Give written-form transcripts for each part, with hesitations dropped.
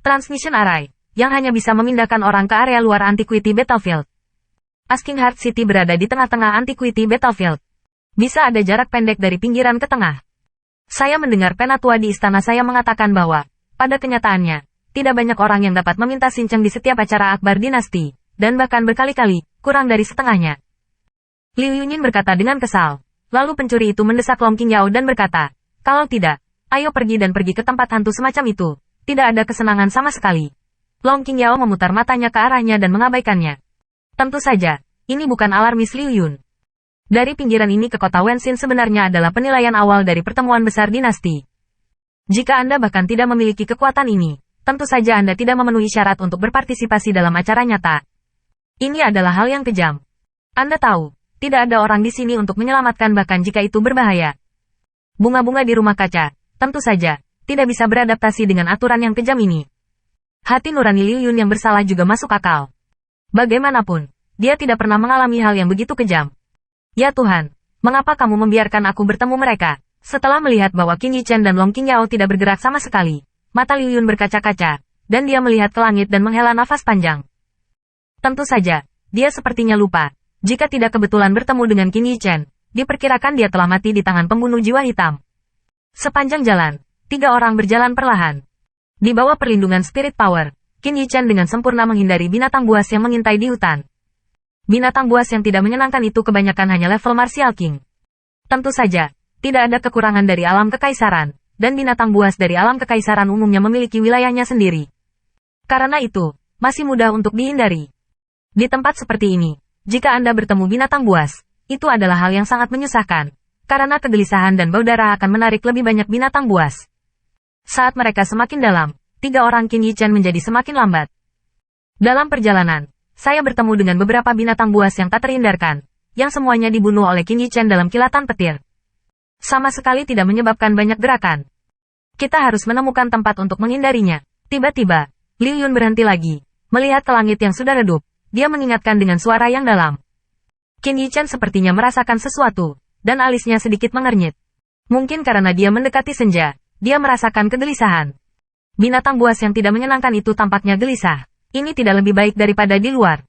Transmission Array, yang hanya bisa memindahkan orang ke area luar Antiquity Battlefield. Asking Heart City berada di tengah-tengah Antiquity Battlefield. Bisa ada jarak pendek dari pinggiran ke tengah. Saya mendengar penatua di istana saya mengatakan bahwa, pada kenyataannya, tidak banyak orang yang dapat meminta cincang di setiap acara Akbar Dinasti, dan bahkan berkali-kali, kurang dari setengahnya. Liu Yunin berkata dengan kesal. Lalu pencuri itu mendesak Long Qingyao dan berkata, kalau tidak, ayo pergi dan pergi ke tempat hantu semacam itu. Tidak ada kesenangan sama sekali. Long Qingyao memutar matanya ke arahnya dan mengabaikannya. Tentu saja, ini bukan alarmis Liu Yun. Dari pinggiran ini ke kota Wenxin sebenarnya adalah penilaian awal dari pertemuan besar dinasti. Jika Anda bahkan tidak memiliki kekuatan ini, tentu saja Anda tidak memenuhi syarat untuk berpartisipasi dalam acara nyata. Ini adalah hal yang kejam. Anda tahu, tidak ada orang di sini untuk menyelamatkan bahkan jika itu berbahaya. Bunga-bunga di rumah kaca, tentu saja, tidak bisa beradaptasi dengan aturan yang kejam ini. Hati nurani Liu Yun yang bersalah juga masuk akal. Bagaimanapun, dia tidak pernah mengalami hal yang begitu kejam. Ya Tuhan, mengapa kamu membiarkan aku bertemu mereka? Setelah melihat bahwa Qin Yichen dan Long Qingyao tidak bergerak sama sekali, mata Liu Yun berkaca-kaca, dan dia melihat ke langit dan menghela nafas panjang. Tentu saja, dia sepertinya lupa. Jika tidak kebetulan bertemu dengan Qin Yichen, diperkirakan dia telah mati di tangan pembunuh jiwa hitam. Sepanjang jalan, 3 orang berjalan perlahan. Di bawah perlindungan Spirit Power, Qin Yichen dengan sempurna menghindari binatang buas yang mengintai di hutan. Binatang buas yang tidak menyenangkan itu kebanyakan hanya level Martial King. Tentu saja, tidak ada kekurangan dari alam kekaisaran, dan binatang buas dari alam kekaisaran umumnya memiliki wilayahnya sendiri. Karena itu, masih mudah untuk dihindari. Di tempat seperti ini, jika Anda bertemu binatang buas, itu adalah hal yang sangat menyusahkan, karena kegelisahan dan bau darah akan menarik lebih banyak binatang buas. Saat mereka semakin dalam, 3 orang Qin Yichen menjadi semakin lambat. Dalam perjalanan, saya bertemu dengan beberapa binatang buas yang tak terhindarkan, yang semuanya dibunuh oleh Qin Yichen dalam kilatan petir. Sama sekali tidak menyebabkan banyak gerakan. Kita harus menemukan tempat untuk menghindarinya. Tiba-tiba, Liu Yun berhenti lagi, melihat ke langit yang sudah redup. Dia mengingatkan dengan suara yang dalam. Qin Yichen sepertinya merasakan sesuatu, dan alisnya sedikit mengernyit. Mungkin karena dia mendekati senja, dia merasakan kegelisahan. Binatang buas yang tidak menyenangkan itu tampaknya gelisah. Ini tidak lebih baik daripada di luar.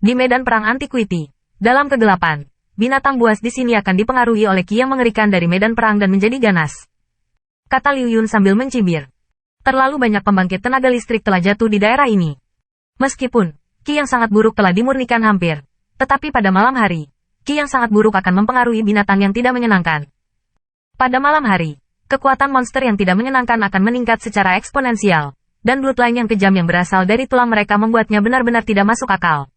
Di medan perang Antiquity, dalam kegelapan, binatang buas di sini akan dipengaruhi oleh ki yang mengerikan dari medan perang dan menjadi ganas. Kata Liu Yun sambil mencibir. Terlalu banyak pembangkit tenaga listrik telah jatuh di daerah ini. Meskipun ki yang sangat buruk telah dimurnikan hampir. Tetapi pada malam hari, ki yang sangat buruk akan mempengaruhi binatang yang tidak menyenangkan. Pada malam hari, kekuatan monster yang tidak menyenangkan akan meningkat secara eksponensial, dan bloodline yang kejam yang berasal dari tulang mereka membuatnya benar-benar tidak masuk akal.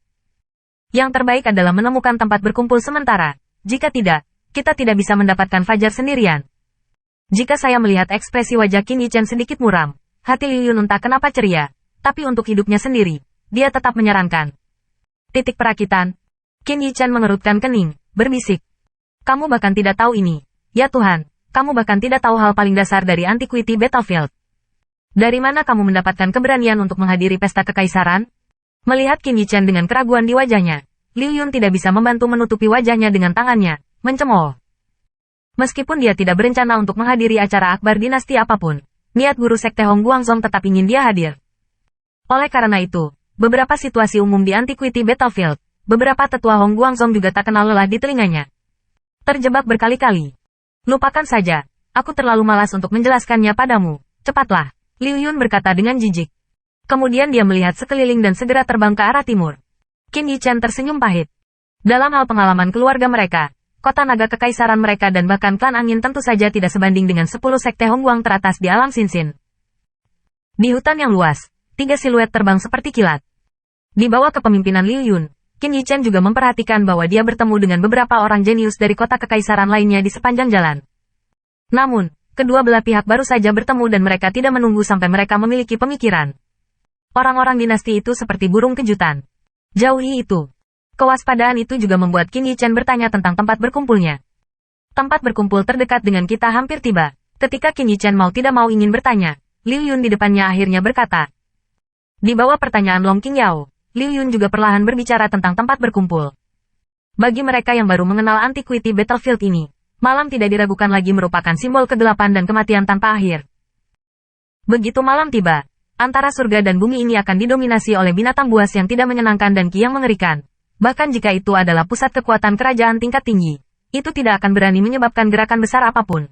Yang terbaik adalah menemukan tempat berkumpul sementara. Jika tidak, kita tidak bisa mendapatkan fajar sendirian. Jika saya melihat ekspresi wajah Qin Yichen sedikit muram, hati Liu Yun entah kenapa ceria, tapi untuk hidupnya sendiri, dia tetap menyarankan. Titik perakitan. Qin Yichen mengerutkan kening, berbisik. Kamu bahkan tidak tahu ini. Ya Tuhan, kamu bahkan tidak tahu hal paling dasar dari Antiquity Battlefield. Dari mana kamu mendapatkan keberanian untuk menghadiri pesta kekaisaran? Melihat Qin Yichen dengan keraguan di wajahnya, Liu Yun tidak bisa membantu menutupi wajahnya dengan tangannya, mencemooh. Meskipun dia tidak berencana untuk menghadiri acara akbar dinasti apapun, niat guru sekte Hong Guangzhong tetap ingin dia hadir. Oleh karena itu, beberapa situasi umum di Antiquity Battlefield, beberapa tetua Hong Guangzhong juga tak kenal lelah di telinganya. Terjebak berkali-kali. Lupakan saja, aku terlalu malas untuk menjelaskannya padamu. Cepatlah, Liu Yun berkata dengan jijik. Kemudian dia melihat sekeliling dan segera terbang ke arah timur. Qin Yichen tersenyum pahit. Dalam hal pengalaman keluarga mereka, kota naga kekaisaran mereka dan bahkan klan angin tentu saja tidak sebanding dengan 10 sekte Hongguang teratas di alam Xinxin. Di hutan yang luas, 3 siluet terbang seperti kilat. Di bawah kepemimpinan Liu Yun, Qin Yichen juga memperhatikan bahwa dia bertemu dengan beberapa orang jenius dari kota kekaisaran lainnya di sepanjang jalan. Namun, kedua belah pihak baru saja bertemu dan mereka tidak menunggu sampai mereka memiliki pemikiran. Orang-orang dinasti itu seperti burung kejutan. Jauhi itu. Kewaspadaan itu juga membuat Qin Yichen bertanya tentang tempat berkumpulnya. Tempat berkumpul terdekat dengan kita hampir tiba. Ketika Qin Yichen mau tidak mau ingin bertanya, Liu Yun di depannya akhirnya berkata. Di bawah pertanyaan Long Qingyao, Liu Yun juga perlahan berbicara tentang tempat berkumpul. Bagi mereka yang baru mengenal Antiquity Battlefield ini, malam tidak diragukan lagi merupakan simbol kegelapan dan kematian tanpa akhir. Begitu malam tiba, antara surga dan bumi ini akan didominasi oleh binatang buas yang tidak menyenangkan dan ki yang mengerikan. Bahkan jika itu adalah pusat kekuatan kerajaan tingkat tinggi, itu tidak akan berani menyebabkan gerakan besar apapun.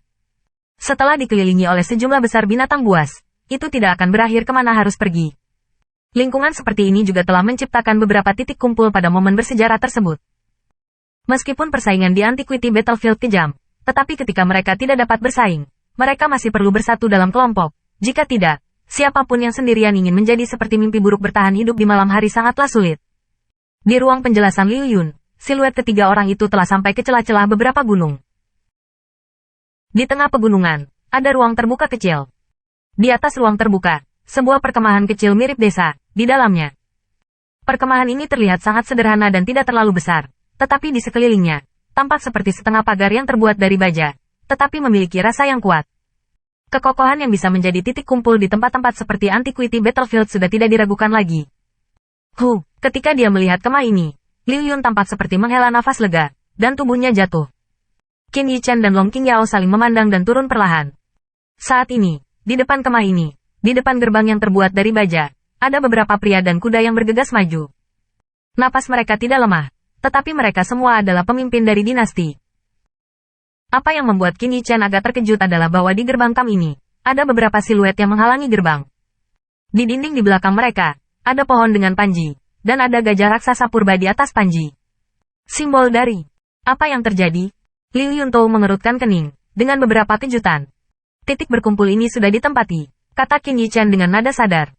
Setelah dikelilingi oleh sejumlah besar binatang buas, itu tidak akan berakhir kemana harus pergi. Lingkungan seperti ini juga telah menciptakan beberapa titik kumpul pada momen bersejarah tersebut. Meskipun persaingan di Antiquity Battlefield kejam, tetapi ketika mereka tidak dapat bersaing, mereka masih perlu bersatu dalam kelompok. Jika tidak, siapapun yang sendirian ingin menjadi seperti mimpi buruk bertahan hidup di malam hari sangatlah sulit. Di ruang penjelasan Liu Yun, siluet ketiga orang itu telah sampai ke celah-celah beberapa gunung. Di tengah pegunungan, ada ruang terbuka kecil. Di atas ruang terbuka, sebuah perkemahan kecil mirip desa, di dalamnya. Perkemahan ini terlihat sangat sederhana dan tidak terlalu besar, tetapi di sekelilingnya, tampak seperti setengah pagar yang terbuat dari baja, tetapi memiliki rasa yang kuat. Kekokohan yang bisa menjadi titik kumpul di tempat-tempat seperti Antiquity Battlefield sudah tidak diragukan lagi. Ketika dia melihat kemah ini, Liu Yun tampak seperti menghela nafas lega, dan tubuhnya jatuh. Qin Yichen dan Long Qingyao saling memandang dan turun perlahan. Saat ini, di depan kemah ini, di depan gerbang yang terbuat dari baja, ada beberapa pria dan kuda yang bergegas maju. Napas mereka tidak lemah, tetapi mereka semua adalah pemimpin dari dinasti. Apa yang membuat Qin Yichen agak terkejut adalah bahwa di gerbang kam ini, ada beberapa siluet yang menghalangi gerbang. Di dinding di belakang mereka, ada pohon dengan panji, dan ada gajah raksasa purba di atas panji. Simbol dari apa yang terjadi? Liu Yuntou mengerutkan kening, dengan beberapa kejutan. Titik berkumpul ini sudah ditempati, kata Qin Yichen dengan nada sadar.